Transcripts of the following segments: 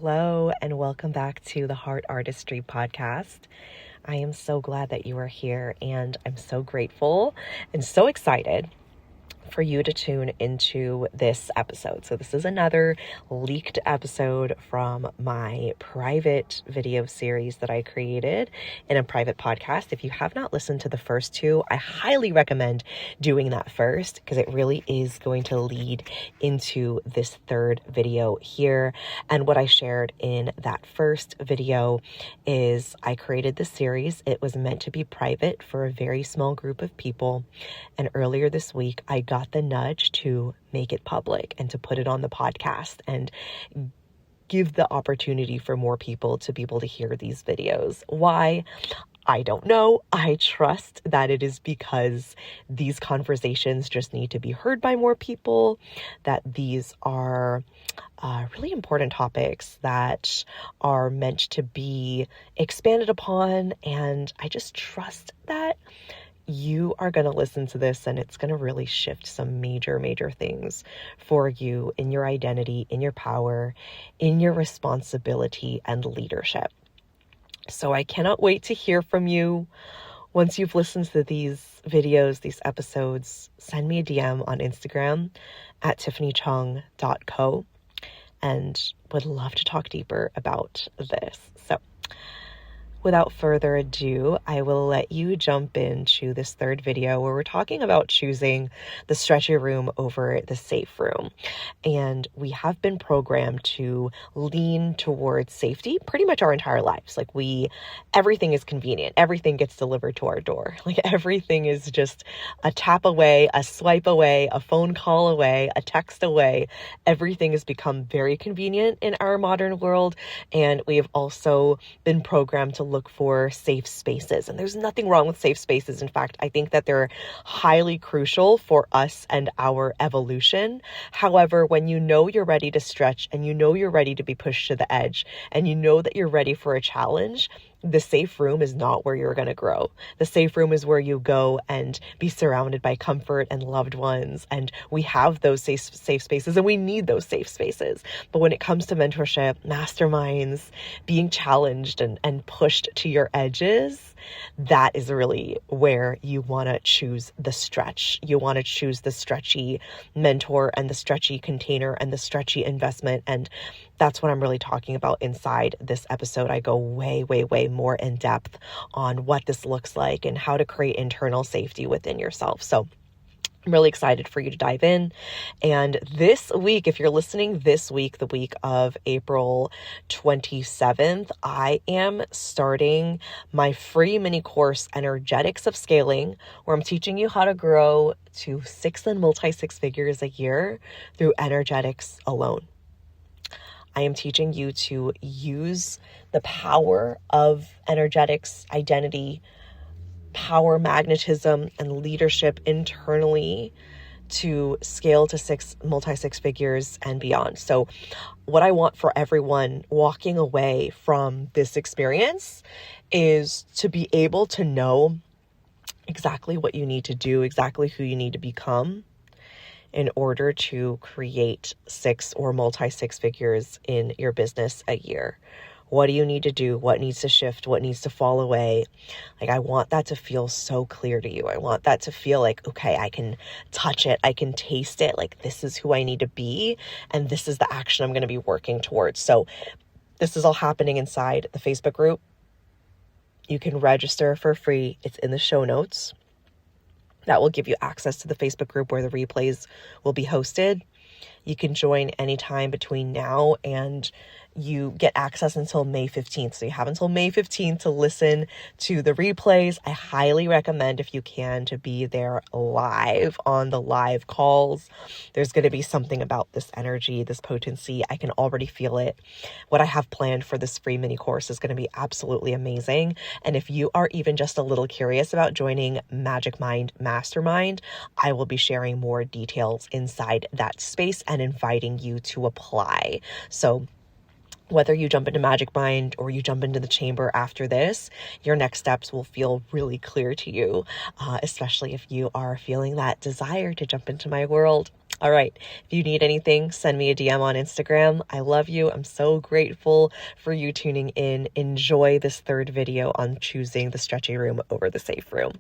Hello, and welcome back to the Heart Artistry Podcast. I am so glad that you are here, and I'm so grateful and so excited for you to tune into this episode. So this is another leaked episode from my private video series that I created in a private podcast. If you have not listened to the first two, I highly recommend doing that first because it really is going to lead into this third video here. And what I shared in that first video is I created this series. It was meant to be private for a very small group of people. And earlier this week, I got the nudge to make it public and to put it on the podcast and give the opportunity for more people to be able to hear these videos. Why? I don't know. I trust that it is because these conversations just need to be heard by more people, that these are really important topics that are meant to be expanded upon. And I just trust that you are going to listen to this and it's going to really shift some major things for you in your identity, in your power, in your responsibility and leadership. So I cannot wait to hear from you. Once you've listened to these videos, these episodes, send me a DM on Instagram at tiffanychung.co and would love to talk deeper about this. So without further ado, I will let you jump into this third video where we're talking about choosing the stretchy room over the safe room. And we have been programmed to lean towards safety pretty much our entire lives. Everything is convenient. Everything gets delivered to our door. Everything is just a tap away, a swipe away, a phone call away, a text away. Everything has become very convenient in our modern world. And we have also been programmed to look for safe spaces. And there's nothing wrong with safe spaces. In fact, I think that they're highly crucial for us and our evolution. However, when you know you're ready to stretch and you know you're ready to be pushed to the edge and you know that you're ready for a challenge, the safe room is not where you're going to grow. The safe room is where you go and be surrounded by comfort and loved ones. And we have those safe spaces and we need those safe spaces. But when it comes to mentorship, masterminds, being challenged and pushed to your edges, that is really where you want to choose the stretch. You want to choose the stretchy mentor and the stretchy container and the stretchy investment. And that's what I'm really talking about inside this episode. I go way more in depth on what this looks like and how to create internal safety within yourself. So I'm really excited for you to dive in. And this week, if you're listening this week, the week of April 27th, I am starting my free mini course, Energetics of Scaling, where I'm teaching you how to grow to 6 and multi-six figures a year through energetics alone. I am teaching you to use the power of energetics, identity, power, magnetism, and leadership internally to scale to multi-six figures and beyond. So what I want for everyone walking away from this experience is to be able to know exactly what you need to do, exactly who you need to become in order to create 6 or multi-six figures in your business a year. What do you need to do? What needs to shift? What needs to fall away? I want that to feel so clear to you. I want that to feel like, okay, I can touch it. I can taste it. This is who I need to be. And this is the action I'm going to be working towards. So this is all happening inside the Facebook group. You can register for free. It's in the show notes. That will give you access to the Facebook group where the replays will be hosted. You can join anytime between now and you get access until May 15th. So you have until May 15th to listen to the replays. I highly recommend, if you can, to be there live on the live calls. There's going to be something about this energy, this potency. I can already feel it. What I have planned for this free mini course is going to be absolutely amazing. And if you are even just a little curious about joining Magic Mind Mastermind, I will be sharing more details inside that space and inviting you to apply. So whether you jump into Magic Mind or you jump into the chamber after this, your next steps will feel really clear to you, especially if you are feeling that desire to jump into my world. All right. If you need anything, send me a DM on Instagram. I love you. I'm so grateful for you tuning in. Enjoy this third video on choosing the stretchy room over the safe room.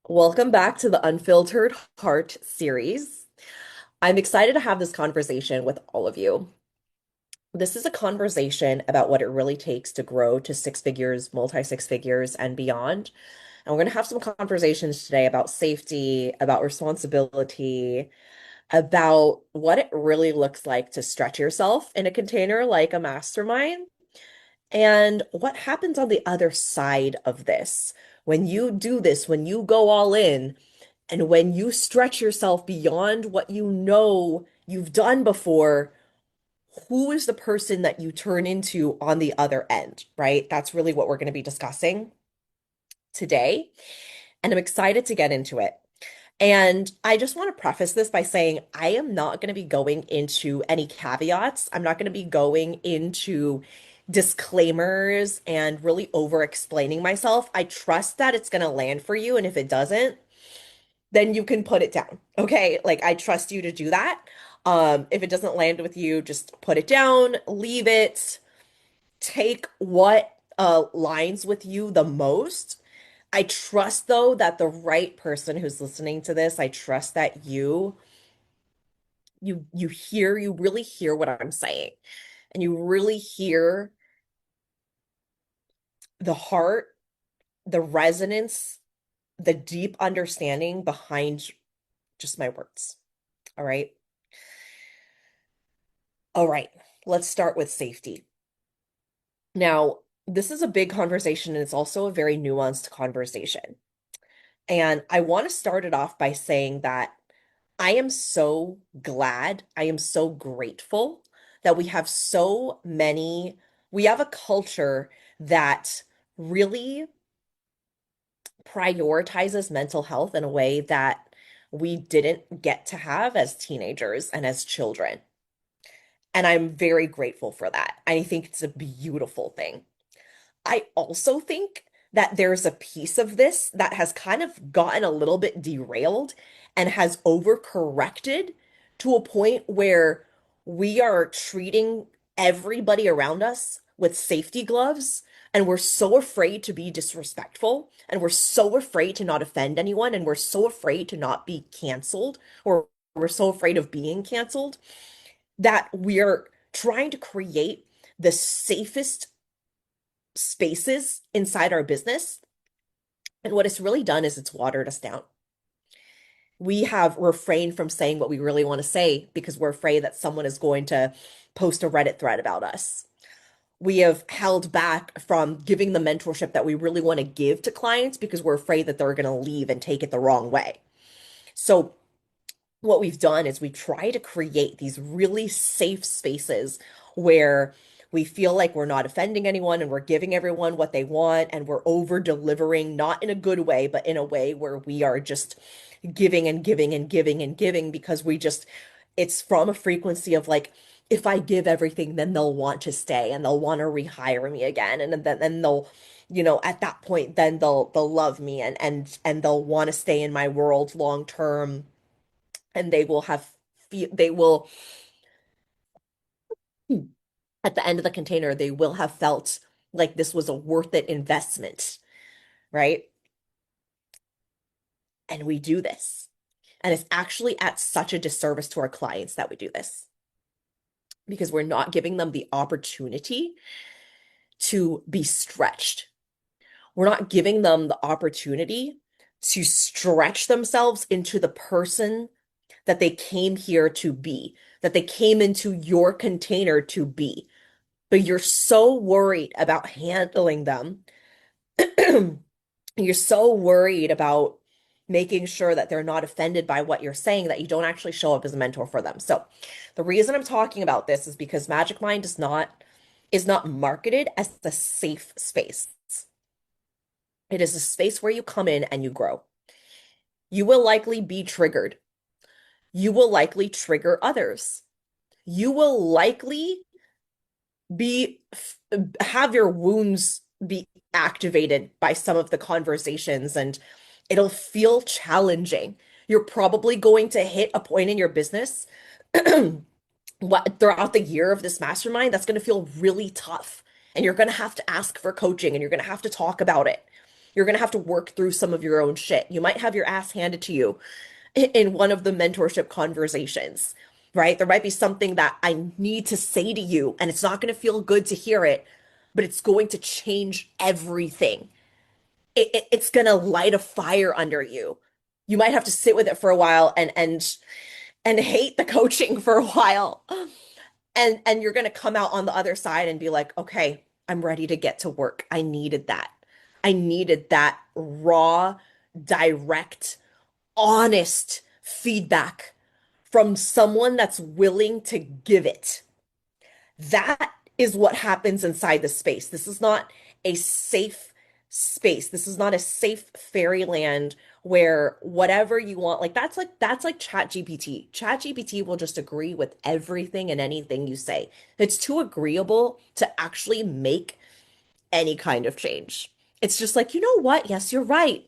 Welcome back to the Unfiltered Heart series. I'm excited to have this conversation with all of you. This is a conversation about what it really takes to grow to six figures, multi six figures, and beyond. And we're going to have some conversations today about safety, about responsibility, about what it really looks like to stretch yourself in a container like a mastermind, and what happens on the other side of this. When you do this, when you go all in, and when you stretch yourself beyond what you know you've done before, who is the person that you turn into on the other end, right? That's really what we're going to be discussing today. And I'm excited to get into it. And I just want to preface this by saying I am not going to be going into any caveats. I'm not going to be going into disclaimers and really over explaining myself. I trust that it's going to land for you. And if it doesn't, then you can put it down. Okay. Like I trust you to do that. If it doesn't land with you, just put it down, leave it, take what lines with you the most. I trust though that the right person who's listening to this, I trust that you really hear what I'm saying, and you really hear the heart, the resonance, the deep understanding behind just my words. All right. All right. Let's start with safety. Now, this is a big conversation and it's also a very nuanced conversation. And I want to start it off by saying that I am so glad, I am so grateful that we have a culture that really prioritizes mental health in a way that we didn't get to have as teenagers and as children. And I'm very grateful for that. I think it's a beautiful thing. I also think that there's a piece of this that has kind of gotten a little bit derailed and has overcorrected to a point where we are treating everybody around us with safety gloves, and we're so afraid to be disrespectful, and we're so afraid to not offend anyone, and we're so afraid to not be canceled, or we're so afraid of being canceled that we're trying to create the safest spaces inside our business. And what it's really done is it's watered us down. We have refrained from saying what we really want to say because we're afraid that someone is going to post a Reddit thread about us. We have held back from giving the mentorship that we really want to give to clients because we're afraid that they're going to leave and take it the wrong way. So what we've done is we try to create these really safe spaces where we feel like we're not offending anyone and we're giving everyone what they want and we're over delivering, not in a good way, but in a way where we are just giving and giving and giving and giving because it's from a frequency of like, if I give everything, then they'll want to stay and they'll want to rehire me again. And then they'll, at that point, then they'll love me and they'll want to stay in my world long term, and they will at the end of the container they will have felt like this was a worth it investment, right? And we do this, and it's actually at such a disservice to our clients that we do this because we're not giving them the opportunity to be stretched. We're not giving them the opportunity to stretch themselves into the person that they came here to be, that they came into your container to be. But you're so worried about handling them. You're so worried about making sure that they're not offended by what you're saying that you don't actually show up as a mentor for them. So the reason I'm talking about this is because Magic Mind is not marketed as a safe space. It is a space where you come in and you grow. You will likely be triggered. You will likely trigger others. You will likely be have your wounds be activated by some of the conversations, and it'll feel challenging You're probably going to hit a point in your business throughout the year of this mastermind that's going to feel really tough. And you're going to have to ask for coaching and you're going to have to talk about it. You're going to have to work through some of your own shit. You might have your ass handed to you in one of the mentorship conversations, right? There might be something that I need to say to you, and it's not going to feel good to hear it, but it's going to change everything. It's going to light a fire under you. You might have to sit with it for a while and hate the coaching for a while. And you're going to come out on the other side and be like, okay, I'm ready to get to work. I needed that. I needed that raw, direct, honest feedback from someone that's willing to give it. That is what happens inside the space. This is not a safe space. This is not a safe fairyland where whatever you want, like Chat GPT. Chat GPT will just agree with everything and anything you say. It's too agreeable to actually make any kind of change. It's just like, you know what? Yes, you're right.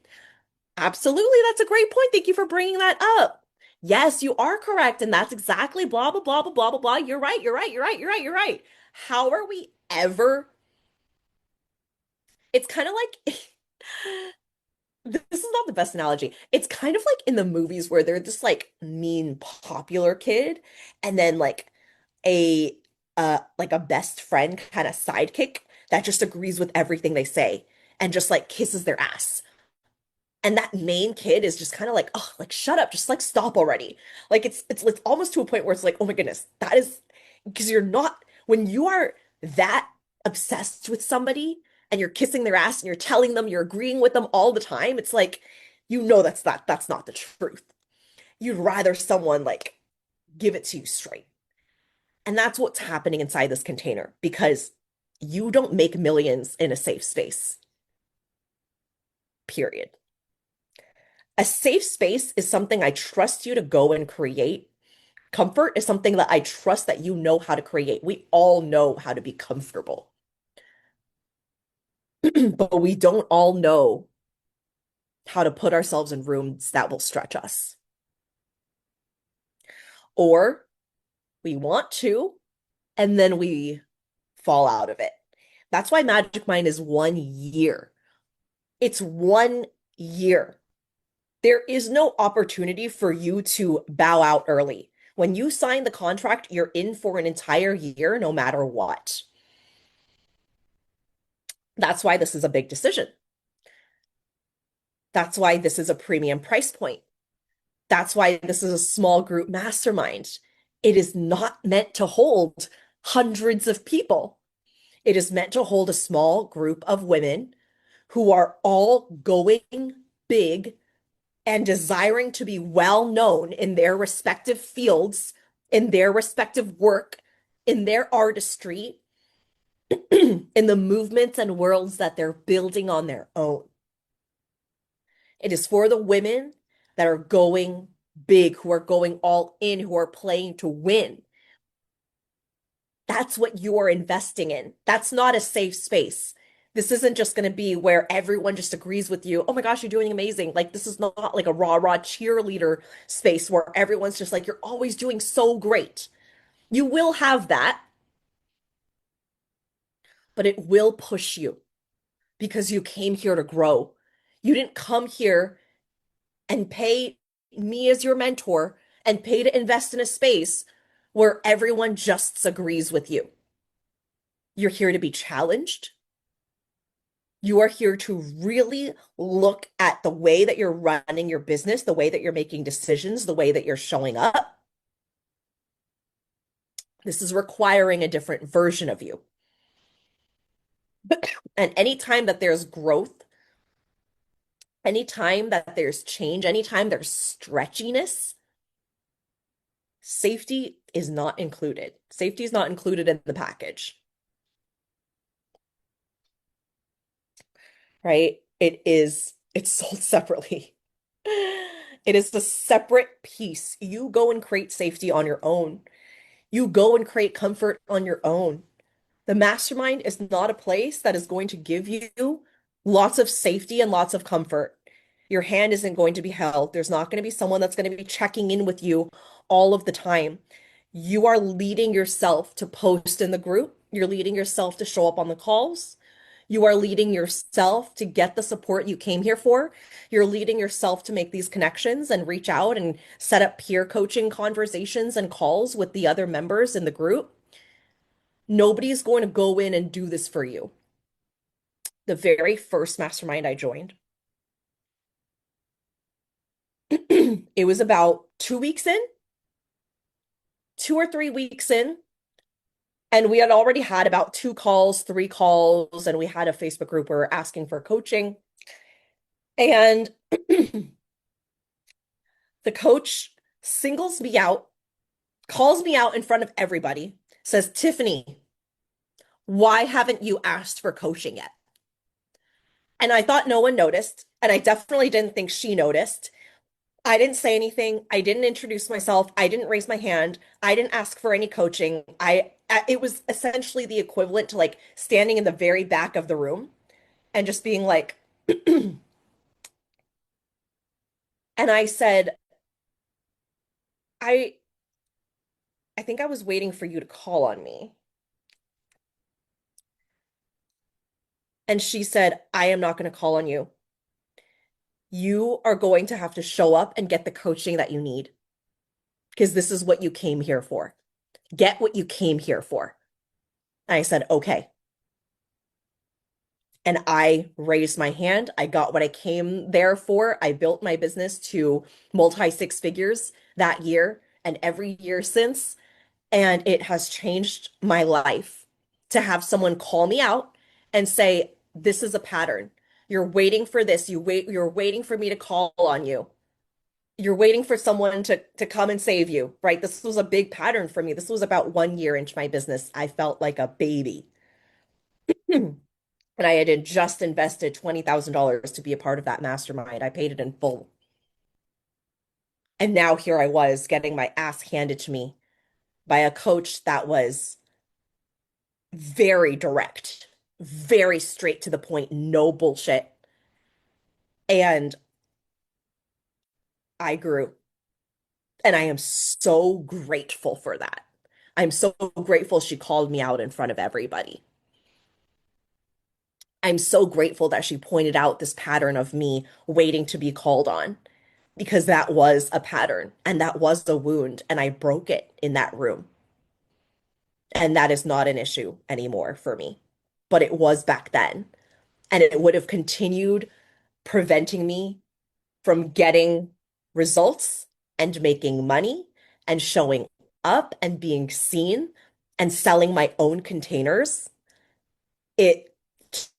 Absolutely. That's a great point. Thank you for bringing that up. Yes, you are correct. And that's exactly blah, blah, blah, blah, blah, blah, blah. You're right. You're right. You're right. You're right. You're right. How are we ever? It's kind of like this is not the best analogy. It's kind of like in the movies where they're this like mean popular kid and then like a best friend kind of sidekick that just agrees with everything they say and just like kisses their ass. And that main kid is just kind of like, oh, like shut up, just like stop already. Like it's almost to a point where it's like, oh my goodness, that is because you're not when you are that obsessed with somebody and you're kissing their ass and you're telling them you're agreeing with them all the time, it's like you know that's not the truth. You'd rather someone like give it to you straight. And that's what's happening inside this container because you don't make millions in a safe space, period. A safe space is something I trust you to go and create. Comfort is something that I trust that you know how to create. We all know how to be comfortable, but we don't all know how to put ourselves in rooms that will stretch us. Or we want to, and then we fall out of it. That's why Magic Mind is 1 year. It's 1 year. There is no opportunity for you to bow out early. When you sign the contract, you're in for an entire year, no matter what. That's why this is a big decision. That's why this is a premium price point. That's why this is a small group mastermind. It is not meant to hold hundreds of people. It is meant to hold a small group of women who are all going big and desiring to be well known in their respective fields, in their respective work, in their artistry, in the movements and worlds that they're building on their own. It is for the women that are going big, who are going all in, who are playing to win. That's what you're investing in. That's not a safe space. This isn't just going to be where everyone just agrees with you. Oh my gosh, you're doing amazing. Like, this is not like a rah-rah cheerleader space where everyone's just like, you're always doing so great. You will have that, but it will push you because you came here to grow. You didn't come here and pay me as your mentor and pay to invest in a space where everyone just agrees with you. You're here to be challenged. You are here to really look at the way that you're running your business, the way that you're making decisions, the way that you're showing up. This is requiring a different version of you. And anytime that there's growth, anytime that there's change, anytime there's stretchiness, safety is not included. Safety is not included in the package, right? It's sold separately. It is a separate piece. You go and create safety on your own. You go and create comfort on your own. The mastermind is not a place that is going to give you lots of safety and lots of comfort. Your hand isn't going to be held. There's not going to be someone that's going to be checking in with you all of the time. You are leading yourself to post in the group. You're leading yourself to show up on the calls. You are leading yourself to get the support you came here for. You're leading yourself to make these connections and reach out and set up peer coaching conversations and calls with the other members in the group. Nobody's going to go in and do this for you. The very first mastermind I joined, it was about 2 weeks in, 2 or 3 weeks in, and we had already had about 2 calls, 3 calls, and we had a Facebook group where we were asking for coaching. And the coach singles me out, calls me out in front of everybody, says, Tiffany, why haven't you asked for coaching yet? And I thought no one noticed, and I definitely didn't think she noticed. I didn't say anything. I didn't introduce myself. I didn't raise my hand. I didn't ask for any coaching. It was essentially the equivalent to like standing in the very back of the room and just being like, and I said, I I think I was waiting for you to call on me. And she said, I am not going to call on you. You are going to have to show up and get the coaching that you need because this is what you came here for. Get what you came here for. And I said, okay. And I raised my hand. I got what I came there for. I built my business to multi six figures that year and every year since. And it has changed my life to have someone call me out and say, this is a pattern. You're waiting for this. You're waiting for me to call on you. You're waiting for someone to come and save you, right? This was a big pattern for me. This was about 1 year into my business. I felt like a baby. And I had just invested $20,000 to be a part of that mastermind. I paid it in full. And now here I was getting my ass handed to me by a coach that was very direct, very straight to the point, no bullshit. And I grew. And I am so grateful for that. I'm so grateful she called me out in front of everybody. I'm so grateful that she pointed out this pattern of me waiting to be called on because that was a pattern and that was a wound, and I broke it in that room. And that is not an issue anymore for me, but it was back then. And it would have continued preventing me from getting results and making money and showing up and being seen and selling my own containers. It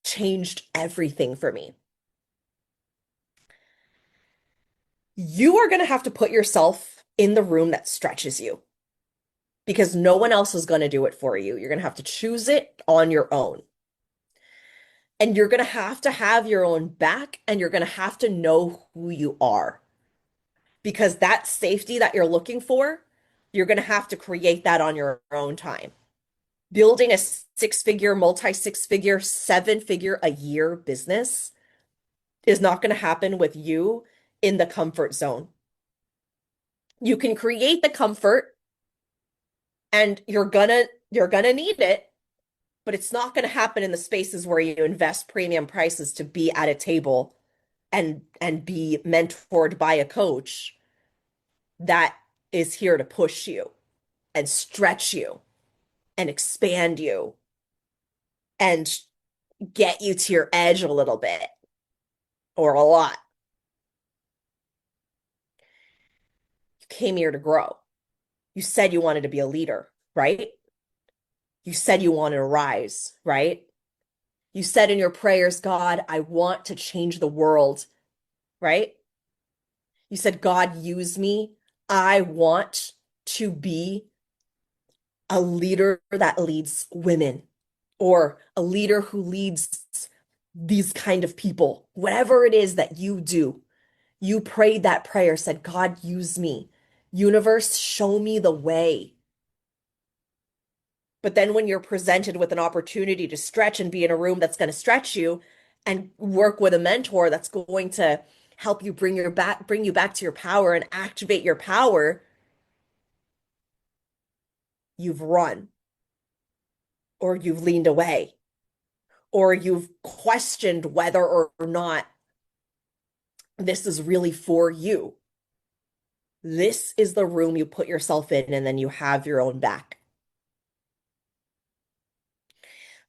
changed everything for me. You are going to have to put yourself in the room that stretches you because no one else is going to do it for you. You're going to have to choose it on your own. And you're going to have your own back, and you're going to have to know who you are because that safety that you're looking for, you're going to have to create that on your own time. Building a six-figure, multi-six-figure, seven-figure a year business is not going to happen with you in the comfort zone. You can create the comfort and you're gonna need it, but it's not going to happen in the spaces where you invest premium prices to be at a table and be mentored by a coach that is here to push you and stretch you and expand you and get you to your edge a little bit or a lot. You came here to grow. You said you wanted to be a leader, right? You said you wanted to rise, right? You said in your prayers, God, I want to change the world, right? You said, God, use me. I want to be a leader that leads women or a leader who leads these kind of people. Whatever it is that you do, you prayed that prayer, said, God, use me. Universe, show me the way. But then when you're presented with an opportunity to stretch and be in a room that's going to stretch you and work with a mentor that's going to help you bring you back to your power and activate your power, you've run or you've leaned away or you've questioned whether or not this is really for you. This is the room you put yourself in, and then you have your own back.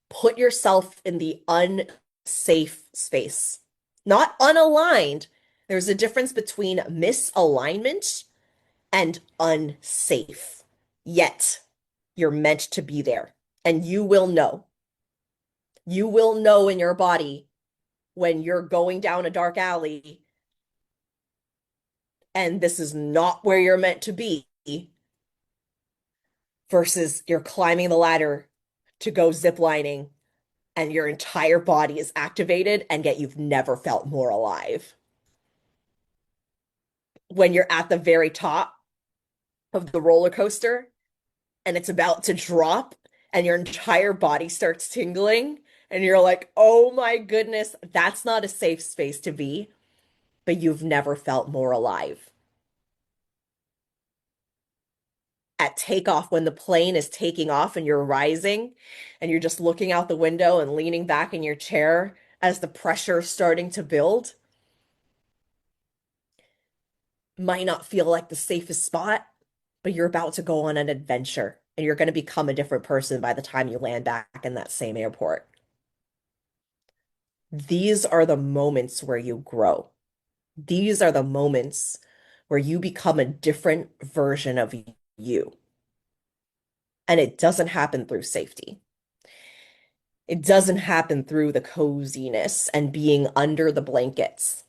Put yourself in the unsafe space, not unaligned. There's a difference between misalignment and unsafe. Yet, you're meant to be there, and you will know. You will know in your body when you're going down a dark alley and this is not where you're meant to be versus you're climbing the ladder to go ziplining and your entire body is activated and yet you've never felt more alive. When you're at the very top of the roller coaster and it's about to drop and your entire body starts tingling and you're like, oh my goodness, that's not a safe space to be, but you've never felt more alive. At takeoff, when the plane is taking off and you're rising and you're just looking out the window and leaning back in your chair as the pressure is starting to build, might not feel like the safest spot, but you're about to go on an adventure and you're going to become a different person by the time you land back in that same airport. These are the moments where you grow. These are the moments where you become a different version of you. And it doesn't happen through safety. It doesn't happen through the coziness and being under the blankets.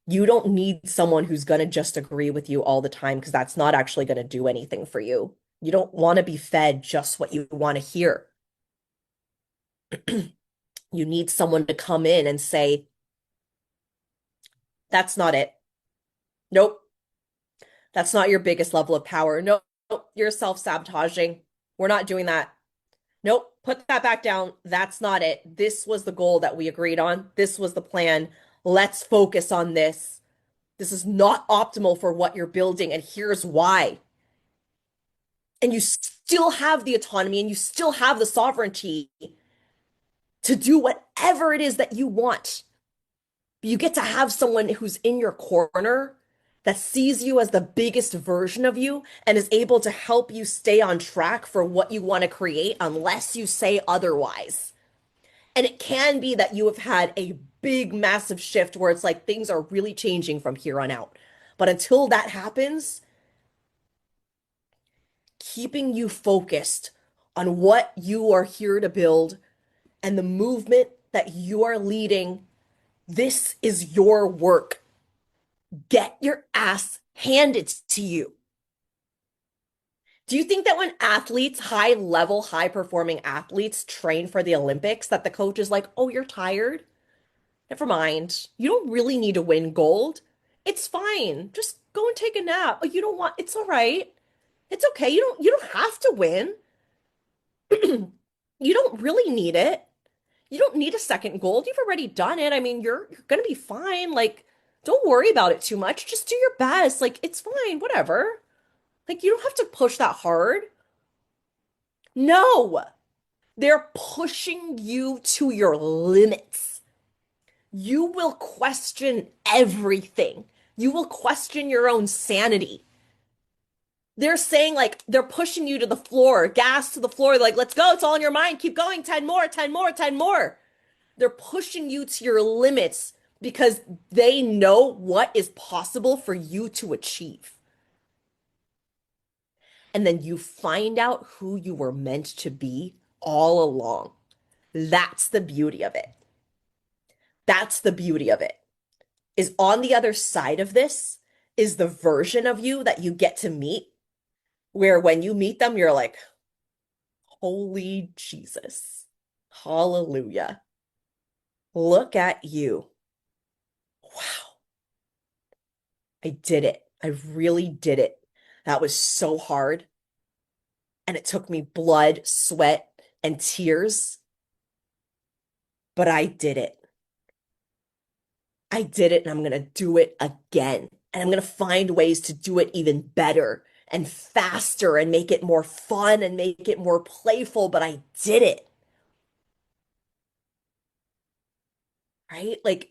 You don't need someone who's going to just agree with you all the time because that's not actually going to do anything for you. You don't want to be fed just what you want to hear. You need someone to come in and say, that's not it. Nope. That's not your biggest level of power. Nope. You're self-sabotaging. We're not doing that. Nope. Put that back down. That's not it. This was the goal that we agreed on. This was the plan. Let's focus on this. This is not optimal for what you're building, and here's why. And you still have the autonomy and you still have the sovereignty to do whatever it is that you want. You get to have someone who's in your corner that sees you as the biggest version of you and is able to help you stay on track for what you want to create unless you say otherwise. And it can be that you have had a big, massive shift where it's like things are really changing from here on out. But until that happens, keeping you focused on what you are here to build and the movement that you are leading, this is your work. Get your ass handed to you. Do you think that when athletes, high level, high performing athletes train for the Olympics, that the coach is like, oh, you're tired? Never mind. You don't really need to win gold. It's fine. Just go and take a nap. Oh, you don't want, it's all right. It's okay. You don't have to win. You don't really need it. You don't need a second gold. You've already done it. I mean, you're gonna be fine. Like, don't worry about it too much. Just do your best. Like, it's fine, whatever. Like, you don't have to push that hard. No, they're pushing you to your limits. You will question everything. You will question your own sanity. They're saying, like, they're pushing you to the floor, gas to the floor. Like, let's go. It's all in your mind. Keep going. 10 more, 10 more, 10 more. They're pushing you to your limits because they know what is possible for you to achieve. And then you find out who you were meant to be all along. That's the beauty of it. That's the beauty of it. Is on the other side of this is the version of you that you get to meet, where when you meet them, you're like, holy Jesus. Hallelujah. Look at you. Wow. I did it. I really did it. That was so hard. And it took me blood, sweat, and tears, but I did it. I did it and I'm going to do it again. And I'm going to find ways to do it even better and faster and make it more fun and make it more playful. But I did it, right? Like,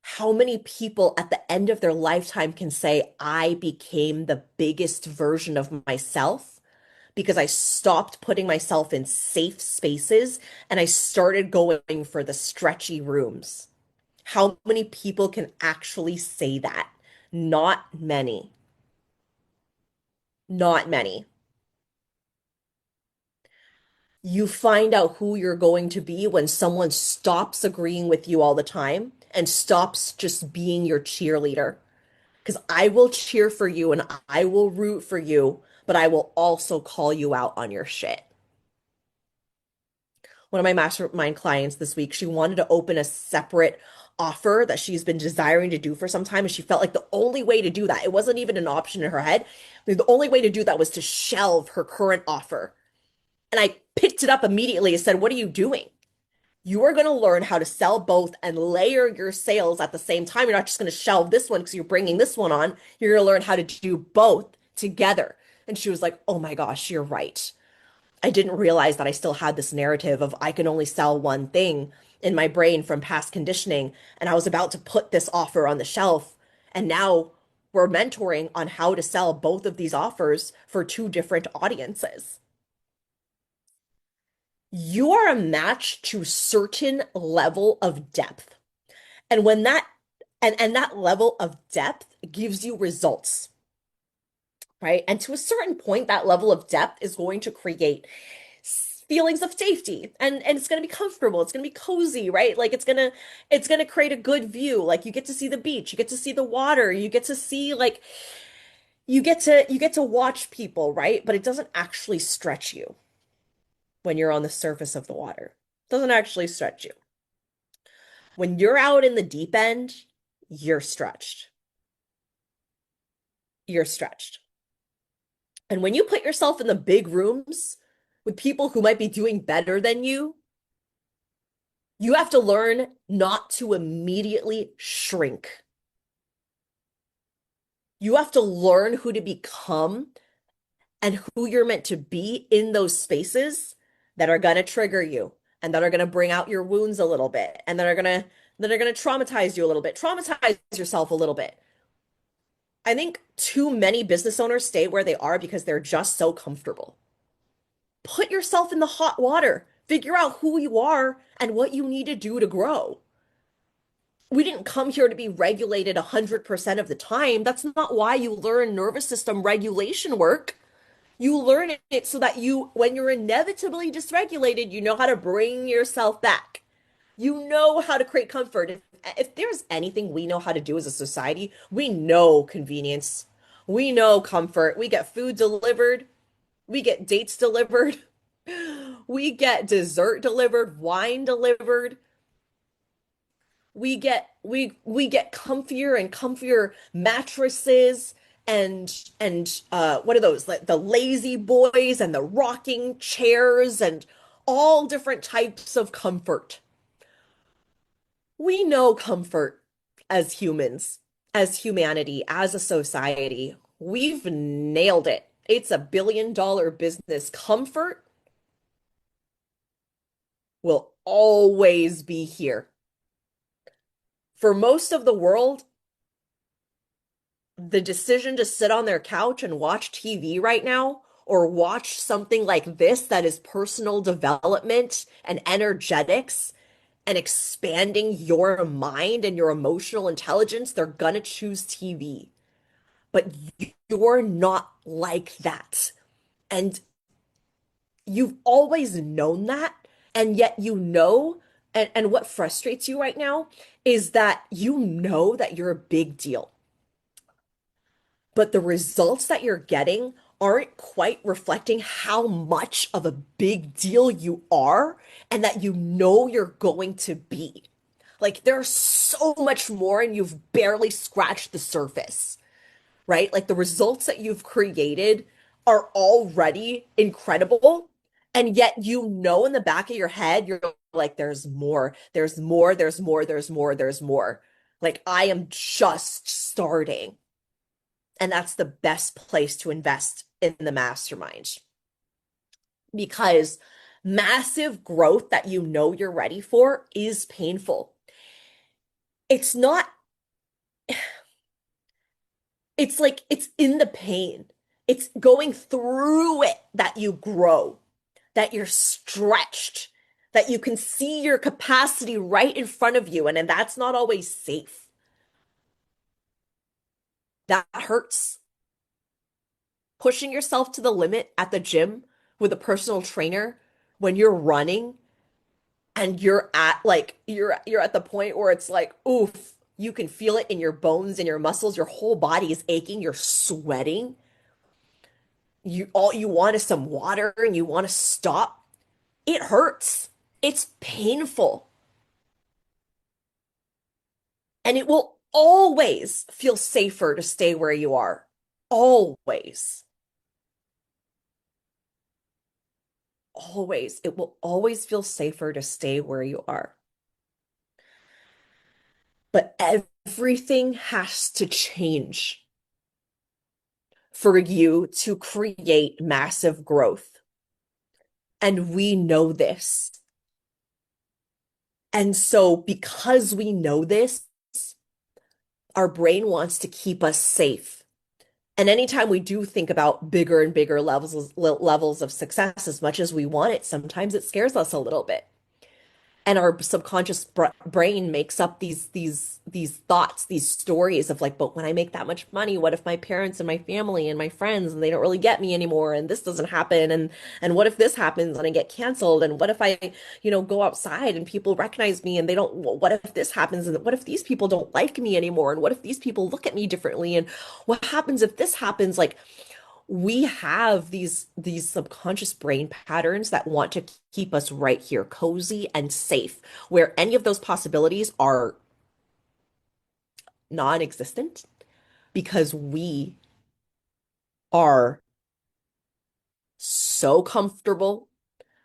how many people at the end of their lifetime can say, I became the biggest version of myself because I stopped putting myself in safe spaces and I started going for the stretchy rooms? How many people can actually say that? Not many. Not many. You find out who you're going to be when someone stops agreeing with you all the time and stops just being your cheerleader. Because I will cheer for you and I will root for you, but I will also call you out on your shit. One of my mastermind clients this week, she wanted to open a separate offer that she's been desiring to do for some time. And she felt like the only way to do that, it wasn't even an option in her head. The only way to do that was to shelve her current offer. And I picked it up immediately and said, what are you doing? You are going to learn how to sell both and layer your sales at the same time. You're not just going to shelve this one because you're bringing this one on. You're going to learn how to do both together. And she was like, oh my gosh, you're right. I didn't realize that I still had this narrative of I can only sell one thing in my brain from past conditioning. And I was about to put this offer on the shelf. And now we're mentoring on how to sell both of these offers for two different audiences. You are a match to certain level of depth. And when that and that level of depth gives you results, right? And to a certain point, that level of depth is going to create feelings of safety and it's going to be comfortable, it's going to be cozy, right? Like it's going to create a good view. Like you get to see the beach, you get to see the water, you get to see like you get to watch people, right? But it doesn't actually stretch you when you're on the surface of the water. It doesn't actually stretch you. When you're out in the deep end, you're stretched. You're stretched. And when you put yourself in the big rooms with people who might be doing better than you have to learn not to immediately shrink. You have to learn who to become and who you're meant to be in those spaces that are going to trigger you and that are going to bring out your wounds a little bit and that are going to traumatize you a little bit, traumatize yourself a little bit. I think too many business owners stay where they are because they're just so comfortable. Put yourself in the hot water. Figure out who you are and what you need to do to grow. We didn't come here to be regulated 100% of the time. That's not why you learn nervous system regulation work. You learn it so that when you're inevitably dysregulated, you know how to bring yourself back. You know how to create comfort. If there's anything we know how to do as a society, we know convenience. We know comfort. We get food delivered. We get dates delivered. We get dessert delivered, wine delivered. We get comfier and comfier mattresses and what are those? Like the lazy boys and the rocking chairs and all different types of comfort. We know comfort as humans, as humanity, as a society. We've nailed it. It's $1 billion business. Comfort will always be here. For most of the world, the decision to sit on their couch and watch TV right now, or watch something like this that is personal development and energetics and expanding your mind and your emotional intelligence, they're gonna choose TV. But you're not like that. And you've always known that. And yet and what frustrates you right now is that you know that you're a big deal. But the results that you're getting aren't quite reflecting how much of a big deal you are and that you know you're going to be. Like there's so much more and you've barely scratched the surface, right? Like the results that you've created are already incredible. And yet, in the back of your head, you're like, there's more, there's more, there's more, there's more, there's more. Like I am just starting. And that's the best place to invest in the mastermind because massive growth that you know you're ready for is painful. It's not, it's like it's in the pain. It's going through it that you grow, that you're stretched, that you can see your capacity right in front of you. And that's not always safe. That hurts. Pushing yourself to the limit at the gym with a personal trainer when you're running and you're at like you're at the point where it's like, oof, you can feel it in your bones and your muscles, your whole body is aching, you're sweating. You all you want is some water and you want to stop. It hurts. It's painful. And it will always feel safer to stay where you are. Always. Always. It will always feel safer to stay where you are. But everything has to change for you to create massive growth. And we know this. And so, because we know this, our brain wants to keep us safe. And anytime we do think about bigger and bigger levels of success, as much as we want it, sometimes it scares us a little bit. And our subconscious brain makes up these thoughts, these stories of like, but when I make that much money, what if my parents and my family and my friends and they don't really get me anymore and this doesn't happen and what if this happens and I get canceled and what if I, go outside and people recognize me and they don't, what if this happens and what if these people don't like me anymore and what if these people look at me differently and what happens if this happens? Like we have these subconscious brain patterns that want to keep us right here, cozy and safe, where any of those possibilities are non-existent because we are so comfortable,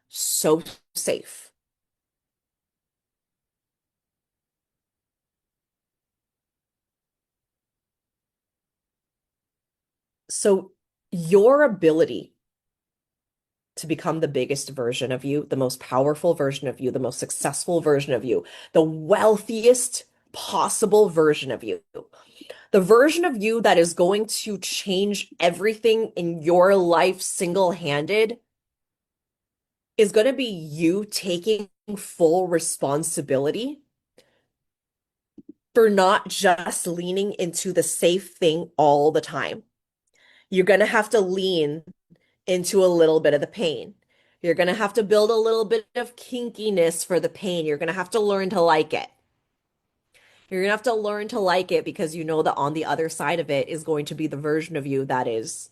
so safe. So your ability to become the biggest version of you, the most powerful version of you, the most successful version of you, the wealthiest possible version of you, the version of you that is going to change everything in your life single-handed is going to be you taking full responsibility for not just leaning into the safe thing all the time. You're going to have to lean into a little bit of the pain. You're going to have to build a little bit of kinkiness for the pain. You're going to have to learn to like it. You're going to have to learn to like it because you know that on the other side of it is going to be the version of you that is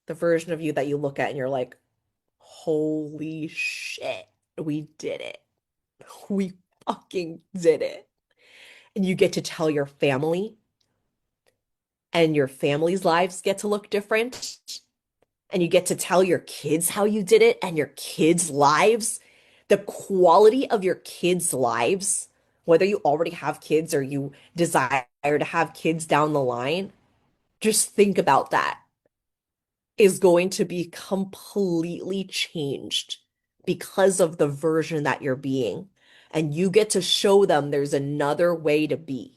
the version of you that you look at and you're like, holy shit, we did it. We fucking did it. And you get to tell your family, and your family's lives get to look different. And you get to tell your kids how you did it, and your kids' lives, the quality of your kids' lives, whether you already have kids or you desire to have kids down the line, just think about that, is going to be completely changed because of the version that you're being. And you get to show them there's another way to be.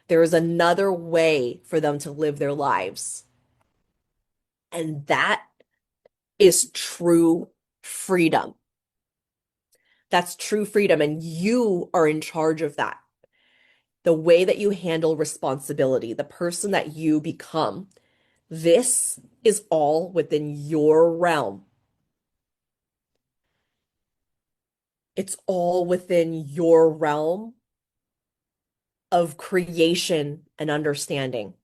There is another way for them to live their lives. And that is true freedom. That's true freedom. And you are in charge of that. The way that you handle responsibility, the person that you become, this is all within your realm. It's all within your realm of creation and understanding.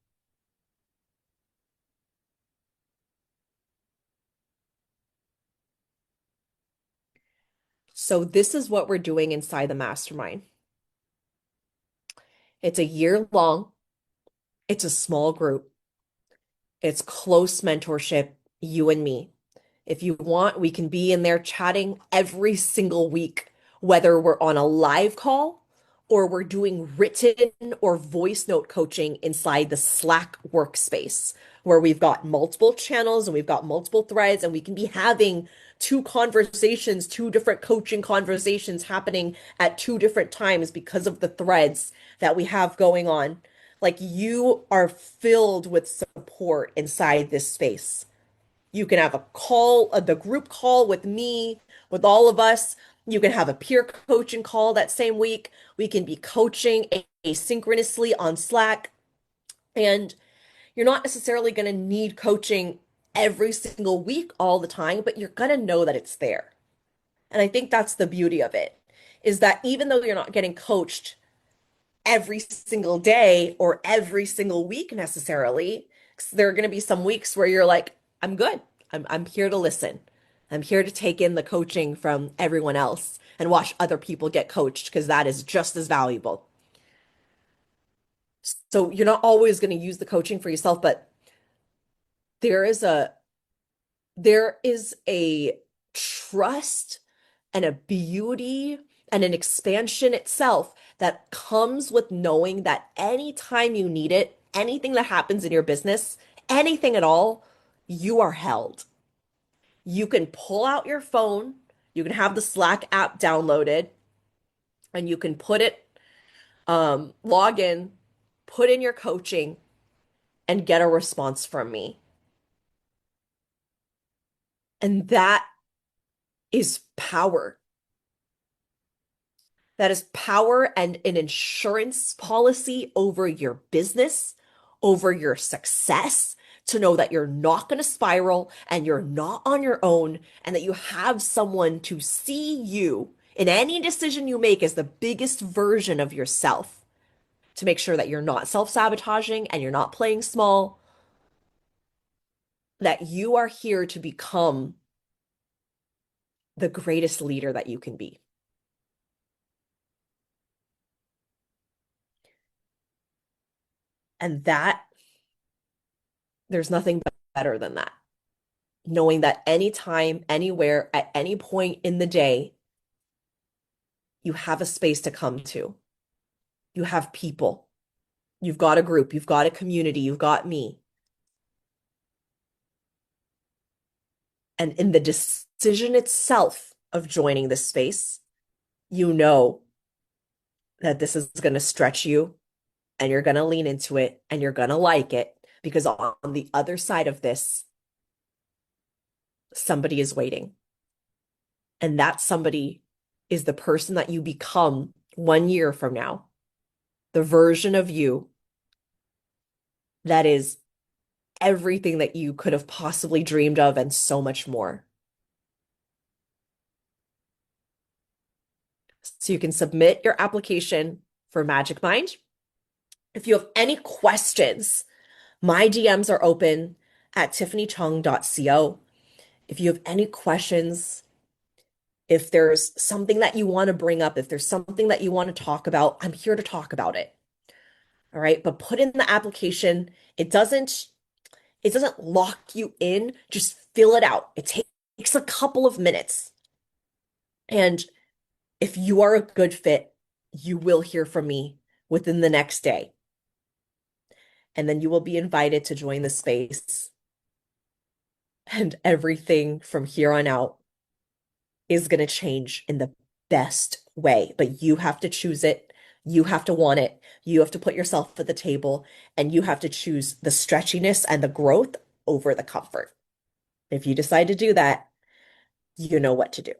So, this is what we're doing inside the mastermind. It's a year long, it's a small group, it's close mentorship, you and me. If you want, we can be in there chatting every single week whether we're on a live call or we're doing written or voice note coaching inside the Slack workspace, where we've got multiple channels and we've got multiple threads, and we can be having two conversations, two different coaching conversations happening at two different times because of the threads that we have going on. Like, you are filled with support inside this space. You can have a call, the group call with me, with all of us. You can have a peer coaching call that same week. We can be coaching asynchronously on Slack. And you're not necessarily going to need coaching every single week all the time, but you're going to know that it's there. And I think that's the beauty of it, is that even though you're not getting coached every single day or every single week necessarily, there are going to be some weeks where you're like, I'm good. I'm here to listen. I'm here to take in the coaching from everyone else and watch other people get coached, because that is just as valuable. So you're not always going to use the coaching for yourself, but there is a there is a trust and a beauty and an expansion itself that comes with knowing that anytime you need it, anything that happens in your business, anything at all, you are held. You can pull out your phone, you can have the Slack app downloaded, and you can put it, log in, put in your coaching, and get a response from me. And that is power. That is power and an insurance policy over your business, over your success, to know that you're not going to spiral and you're not on your own, and that you have someone to see you in any decision you make as the biggest version of yourself, to make sure that you're not self-sabotaging and you're not playing small, that you are here to become the greatest leader that you can be. And that, there's nothing better than that. Knowing that anytime, anywhere, at any point in the day, you have a space to come to. You have people. You've got a group. You've got a community. You've got me. And in the decision itself of joining this space, you know that this is going to stretch you, and you're going to lean into it, and you're going to like it, because on the other side of this, somebody is waiting. And that somebody is the person that you become 1 year from now, the version of you that is everything that you could have possibly dreamed of and so much more. So you can submit your application for Magic Mind. If you have any questions, my DMs are open at tiffanychung.co. If you have any questions, if there's something that you want to bring up, if there's something that you want to talk about, I'm here to talk about it. All right. But put in the application. It doesn't lock you in. Just fill it out. It takes a couple of minutes. And if you are a good fit, you will hear from me within the next day. And then you will be invited to join the space. And everything from here on out is going to change in the best way. But you have to choose it. You have to want it. You have to put yourself at the table, and you have to choose the stretchiness and the growth over the comfort. If you decide to do that, you know what to do.